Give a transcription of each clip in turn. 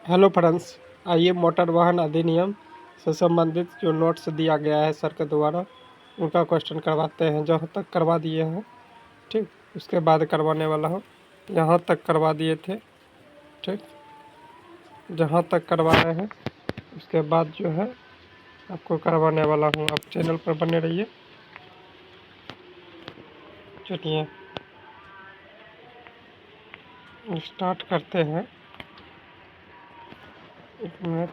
Hello friends, आइए motor वाहन अधिनियम से संबंधित जो नोट्स दिया गया है सर के द्वारा उनका क्वेश्चन करवाते हैं। जहाँ तक करवा दिए हैं, ठीक, उसके बाद करवाने वाला हूँ। यहाँ तक करवा दिए थे, ठीक, जहाँ तक करवाए हैं उसके बाद जो है आपको करवाने वाला हूँ। आप चैनल पर बने रहिए। चलिए स्टार्ट करते हैं। एक मिनट।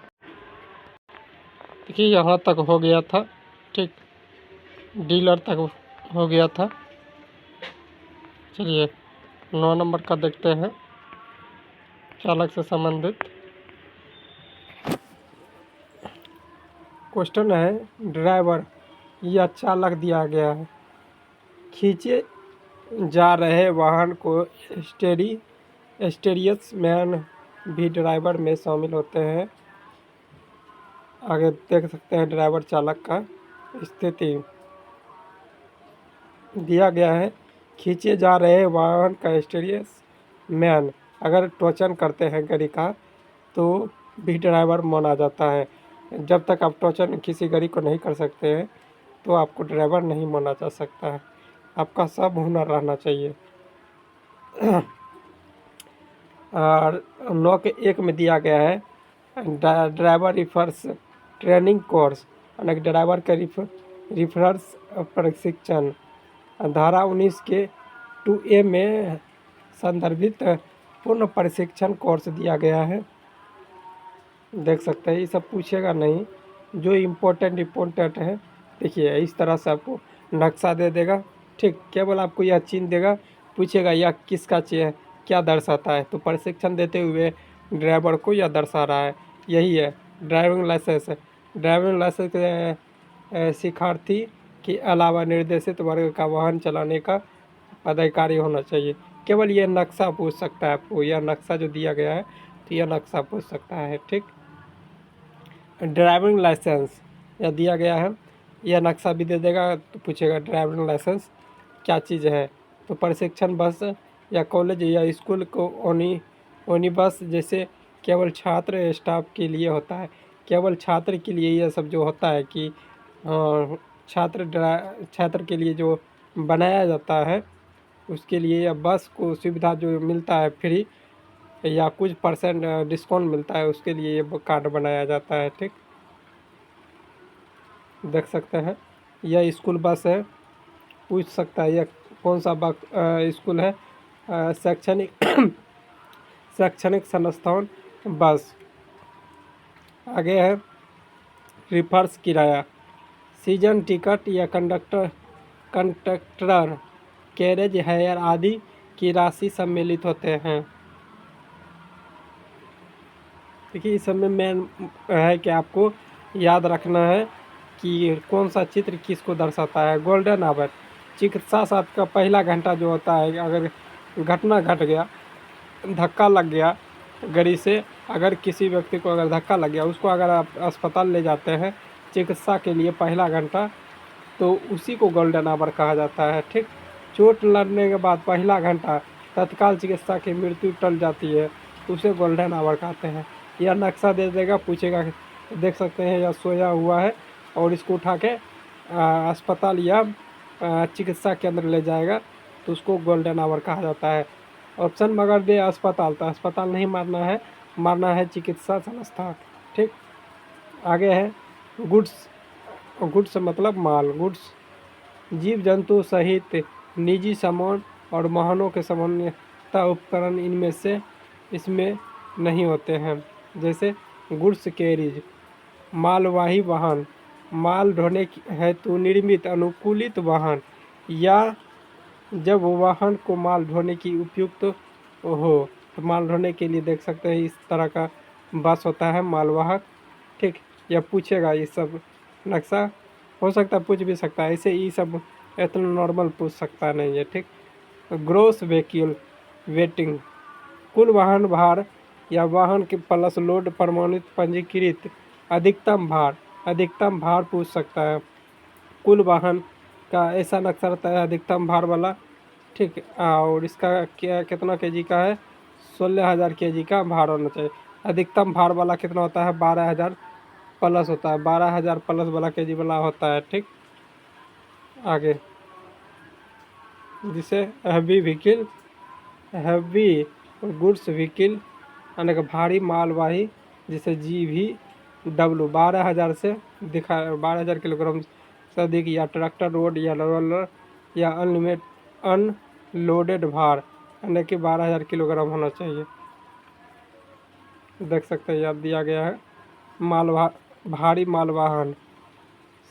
देखिए यहाँ तक हो गया था, ठीक, डीलर तक हो गया था। चलिए 9 नंबर का देखते हैं, चालक से संबंधित क्वेश्चन है। ड्राइवर या चालक दिया गया है, खींचे जा रहे वाहन को स्टेयरिंग मैन भी ड्राइवर में शामिल होते हैं। आगे देख सकते हैं ड्राइवर चालक का स्थिति दिया गया है। खींचे जा रहे वाहन का स्टेयरिंग मैन अगर टोचन करते हैं गाड़ी का तो भी ड्राइवर माना जाता है। जब तक आप टोचन किसी गाड़ी को नहीं कर सकते हैं तो आपको ड्राइवर नहीं माना जा सकता है। आपका सब हुनर रहना चाहिए। और 9 के 1 में दिया गया है driver refers training course, driver के रिफर्स प्रशिक्षण। धारा 19 के 2A में संदर्भित पूर्ण प्रशिक्षण कोर्स दिया गया है। देख सकते हैं, ये सब पूछेगा नहीं, जो इम्पोर्टेंट है। देखिए इस तरह से आपको नक्शा दे देगा, ठीक, केवल आपको यह चिन्ह देगा, पूछेगा यह किसका है, क्या दर्शाता है, तो प्रशिक्षण देते हुए ड्राइवर को यह दर्शा रहा है। यही है ड्राइविंग लाइसेंस। ड्राइविंग लाइसेंस शिक्षार्थी के अलावा निर्देशित वर्ग का वाहन चलाने का अधिकारी होना चाहिए। केवल यह नक्शा पूछ सकता है आपको, यह नक्शा जो दिया गया है तो यह नक्शा पूछ सकता है, ठीक। ड्राइविंग लाइसेंस यह दिया गया है, यह नक्शा भी दे देगा तो पूछेगा ड्राइविंग लाइसेंस क्या चीज़ है, तो प्रशिक्षण बस या कॉलेज या स्कूल को ओनी बस जैसे केवल छात्र स्टाफ के लिए होता है। केवल छात्र के लिए यह सब जो होता है कि छात्र के लिए जो बनाया जाता है उसके लिए यह बस को सुविधा जो मिलता है फ्री या कुछ % डिस्काउंट मिलता है, उसके लिए ये कार्ड बनाया जाता है, ठीक। देख सकते हैं यह स्कूल बस है, पूछ सकता है यह कौन सा स्कूल है। शैक्षणिक संस्थान बस। आगे है रिफर्स किराया, सीजन टिकट या कंडक्टर कैरेज हायर आदि की राशि सम्मिलित होते हैं। देखिए इस समय मेन है कि आपको याद रखना है कि कौन सा चित्र किसको दर्शाता है। गोल्डन आवर, चिकित्सा शास्त्र का पहला घंटा जो होता है, अगर घटना घट गया, धक्का लग गया गाड़ी से, अगर किसी व्यक्ति को अगर धक्का लग गया, उसको अगर आप अस्पताल ले जाते हैं चिकित्सा के लिए पहला घंटा, तो उसी को गोल्डन आवर कहा जाता है, ठीक। चोट लगने के बाद पहला घंटा तत्काल चिकित्सा की मृत्यु टल जाती है, उसे गोल्डन आवर कहते हैं। यह नक्शा दे देगा, पूछेगा, देख सकते हैं यह सोया हुआ है और इसको उठा के अस्पताल या चिकित्सा केंद्र ले जाएगा तो उसको गोल्डन आवर कहा जाता है। ऑप्शन मगर दे अस्पताल, तो अस्पताल नहीं मारना है चिकित्सा संस्था, ठीक। आगे है गुड्स मतलब माल। गुड्स जीव जंतु सहित निजी सामान और वाहनों के सामान्यतः उपकरण इसमें नहीं होते हैं। जैसे गुड्स कैरिज मालवाही वाहन, माल ढोने हेतु निर्मित अनुकूलित वाहन, या जब वाहन को माल ढोने की उपयुक्त हो, तो माल ढोने के लिए देख सकते हैं इस तरह का बस होता है मालवाहक, ठीक। यह पूछेगा, ये सब नक्शा हो सकता है पूछ भी सकता है, ऐसे ये सब इतना नॉर्मल पूछ सकता नहीं है, ठीक। ग्रॉस व्हीकल वेटिंग, कुल वाहन भार या वाहन के प्लस लोड प्रमाणित पंजीकृत अधिकतम भार पूछ सकता है। कुल वाहन का ऐसा नक्शा रहता है अधिकतम भार वाला, ठीक। और इसका क्या कितना केजी का है, 16,000 केजी का भार होना चाहिए। अधिकतम भार वाला कितना होता है, 12,000 प्लस होता है, 12,000 प्लस वाला केजी वाला होता है। ठीक, आगे जिसे heavy vehicle, heavy goods vehicle यानी कि भारी मालवाही, जिसे GVW 12,000 से 12,000 किलोग्राम से अधिक, या ट्रैक्टर, रोड या रोलर या अनलोडेड भार यानी कि 12,000 किलोग्राम होना चाहिए। देख सकते हैं याद दिया गया है। भारी मालवाहन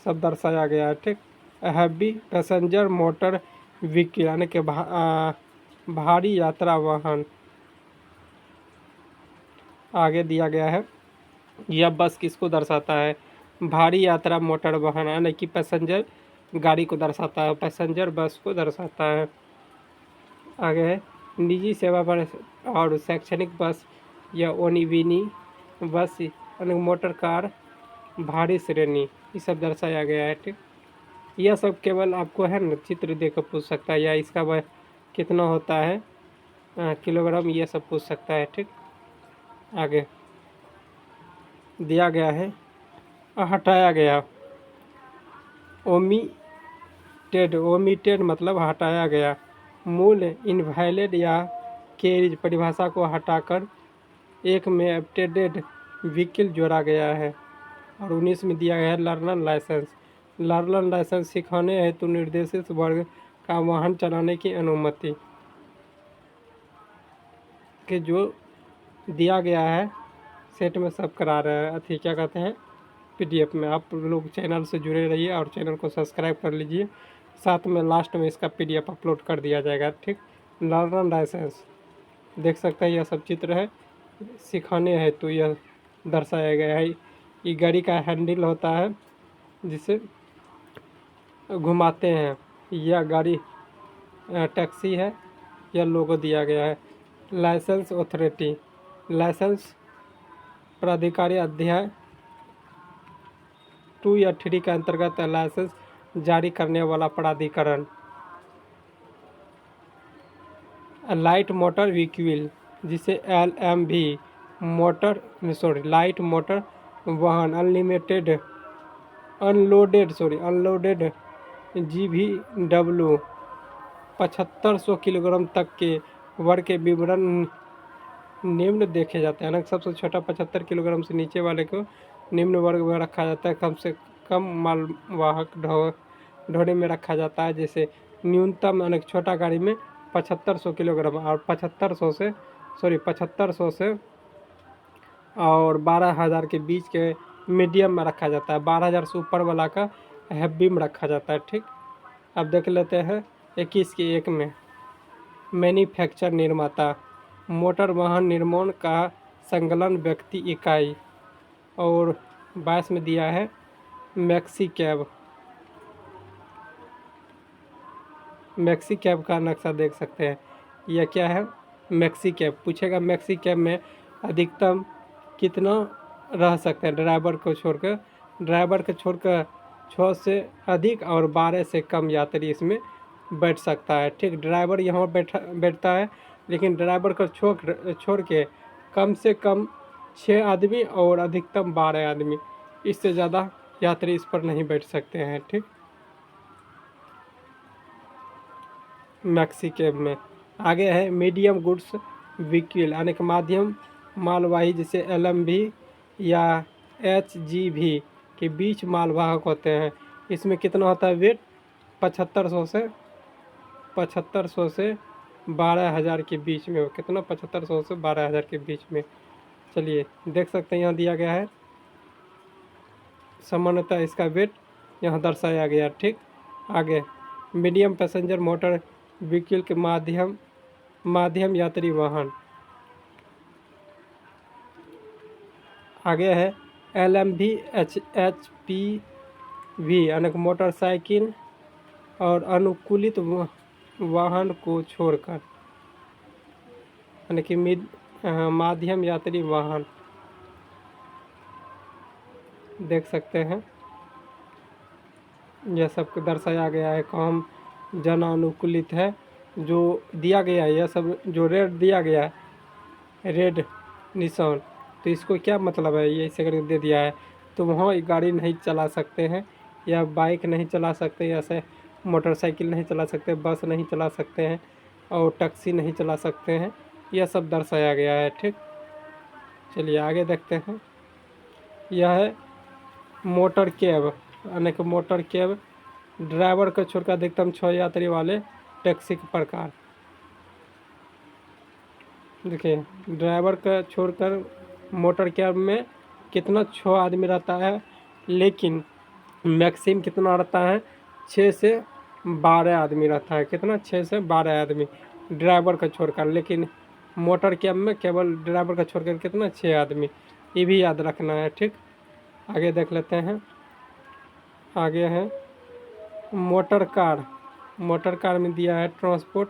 सब दर्शाया गया है। ठीक, हैवी पैसेंजर मोटर व्हीकल यानी कि भारी यात्रा वाहन आगे दिया गया है। यह बस किसको दर्शाता है, भारी यात्रा मोटर वाहन यानी कि पैसेंजर गाड़ी को दर्शाता है, पैसेंजर बस को दर्शाता है। आगे है निजी सेवा बस और शैक्षणिक बस या ओनिविनी बस यानी मोटर कार भारी श्रेणी, ये सब दर्शाया गया है। ठीक, यह सब केवल आपको है ना चित्र देकर पूछ सकता है, या इसका वह कितना होता है किलोग्राम, ये सब पूछ सकता है। ठीक, आगे दिया गया है हटाया गया, ओमिटेड मतलब हटाया गया। मूल इनवैलिड या कैरिज परिभाषा को हटाकर एक में अपडेटेड व्हीकल जोड़ा गया है। और 19 में दिया गया है लर्नर लाइसेंस, लर्नर लाइसेंस सिखाने हेतु निर्देशित वर्ग का वाहन चलाने की अनुमति के जो दिया गया है सेट में सब करा रहे हैं। अथी क्या कहते हैं PDF में। आप लोग चैनल से जुड़े रहिए और चैनल को सब्सक्राइब कर लीजिए, साथ में लास्ट में इसका PDF अपलोड कर दिया जाएगा। ठीक, लर्नर लाइसेंस देख सकते हैं, यह सब चित्र है सिखाने है तो यह दर्शाया गया है। ये गाड़ी का हैंडल होता है जिसे घुमाते हैं, यह गाड़ी टैक्सी है, यह लोगो दिया गया है। लाइसेंस अथॉरिटी, लाइसेंस प्राधिकारी अध्याय 2 या 3 के अंतर्गत लाइसेंस जारी करने वाला प्राधिकरण। लाइट मोटर व्हीकल जिसे LMV लाइट मोटर वाहन अनलोडेड GVW 7500 किलोग्राम तक के वर्ग के विवरण निम्न देखे जाते हैं। सबसे छोटा 75 किलोग्राम से नीचे वाले को निम्न वर्ग में रखा जाता है। कम से कम मालवाहक ढोने में रखा जाता है, जैसे न्यूनतम छोटा गाड़ी में 7500 किलोग्राम और 7500 से और 12,000 के बीच के मीडियम में रखा जाता है। 12,000 से ऊपर वाला का हैवी में रखा जाता है। ठीक, अब देख लेते हैं 21 के 1 में मैन्युफैक्चर निर्माता, मोटर वाहन निर्माण का संकलन व्यक्ति इकाई। और 22 में दिया है मैक्सी कैब का नक्शा देख सकते हैं। यह क्या है, मैक्सी कैब पूछेगा। मैक्सी कैब में अधिकतम कितना रह सकते हैं ड्राइवर को छोड़कर, 6 से अधिक और 12 से कम यात्री इसमें बैठ सकता है। ठीक, ड्राइवर यहाँ बैठता है, लेकिन ड्राइवर को छोड़ के कम से कम 6 आदमी और अधिकतम 12 आदमी, इससे ज़्यादा यात्री इस पर नहीं बैठ सकते हैं। ठीक, मैक्सी कैब में। आगे है मीडियम गुड्स व्हीकल यानी कि माध्यम मालवाही, जिसे LMV या HGV के बीच मालवाहक होते हैं। इसमें कितना होता है वेट, 7500 से 12,000 के बीच में। कितना, 7500 से 12,000 के बीच में। चलिए देख सकते हैं यहाँ दिया गया है, सामान्यतः इसका वेट यहाँ दर्शाया गया। ठीक, आगे मीडियम पैसेंजर मोटर व्हीकल के माध्यम यात्री वाहन। आगे है LMV HPV यानी मोटरसाइकिल और अनुकूलित वाहन को छोड़कर यानी कि माध्यम यात्री वाहन देख सकते हैं। यह सब दर्शाया गया है, कौन जन अनुकूलित है जो दिया गया है। यह सब जो रेड दिया गया है, रेड निशान, तो इसको क्या मतलब है, ये ऐसे करके दे दिया है। तो वहाँ गाड़ी नहीं चला सकते हैं, या बाइक नहीं चला सकते, या से मोटरसाइकिल नहीं चला सकते, बस नहीं चला सकते हैं, और टैक्सी नहीं चला सकते हैं। यह सब दर्शाया गया है। ठीक, चलिए आगे देखते हैं। यह है मोटर कैब, यानी कि मोटर कैब ड्राइवर को छोड़कर अधिकतम 6 यात्री वाले टैक्सी के प्रकार। देखिए, ड्राइवर का छोड़कर मोटर कैब में कितना 6 आदमी रहता है, लेकिन मैक्सिमम कितना रहता है, 6 से 12 आदमी रहता है। कितना, 6 से 12 आदमी ड्राइवर का छोड़कर। लेकिन मोटर कैब में केवल ड्राइवर का छोड़कर कितना, 6 आदमी। ये भी याद रखना है। ठीक, आगे देख लेते हैं। आगे है मोटर कार। मोटर कार में दिया है ट्रांसपोर्ट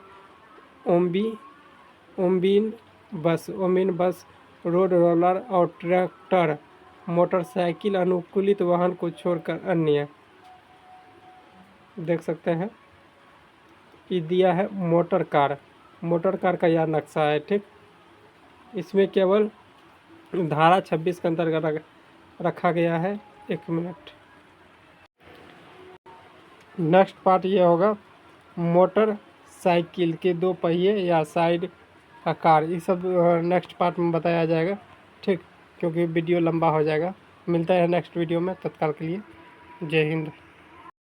ओम्बिन बस, रोड रोलर और ट्रैक्टर, मोटरसाइकिल अनुकूलित वाहन को छोड़कर अन्य। देख सकते हैं, ये दिया है मोटर कार। मोटर कार का यह नक्शा है। ठीक, इसमें केवल धारा 26 के अंतर्गत रखा गया है। 1 मिनट। नेक्स्ट पार्ट ये होगा मोटर साइकिल के 2 पहिए या साइड का कार। ये सब नेक्स्ट पार्ट में बताया जाएगा। ठीक, क्योंकि वीडियो लंबा हो जाएगा। मिलता है नेक्स्ट वीडियो में, तत्काल के लिए जय हिंद।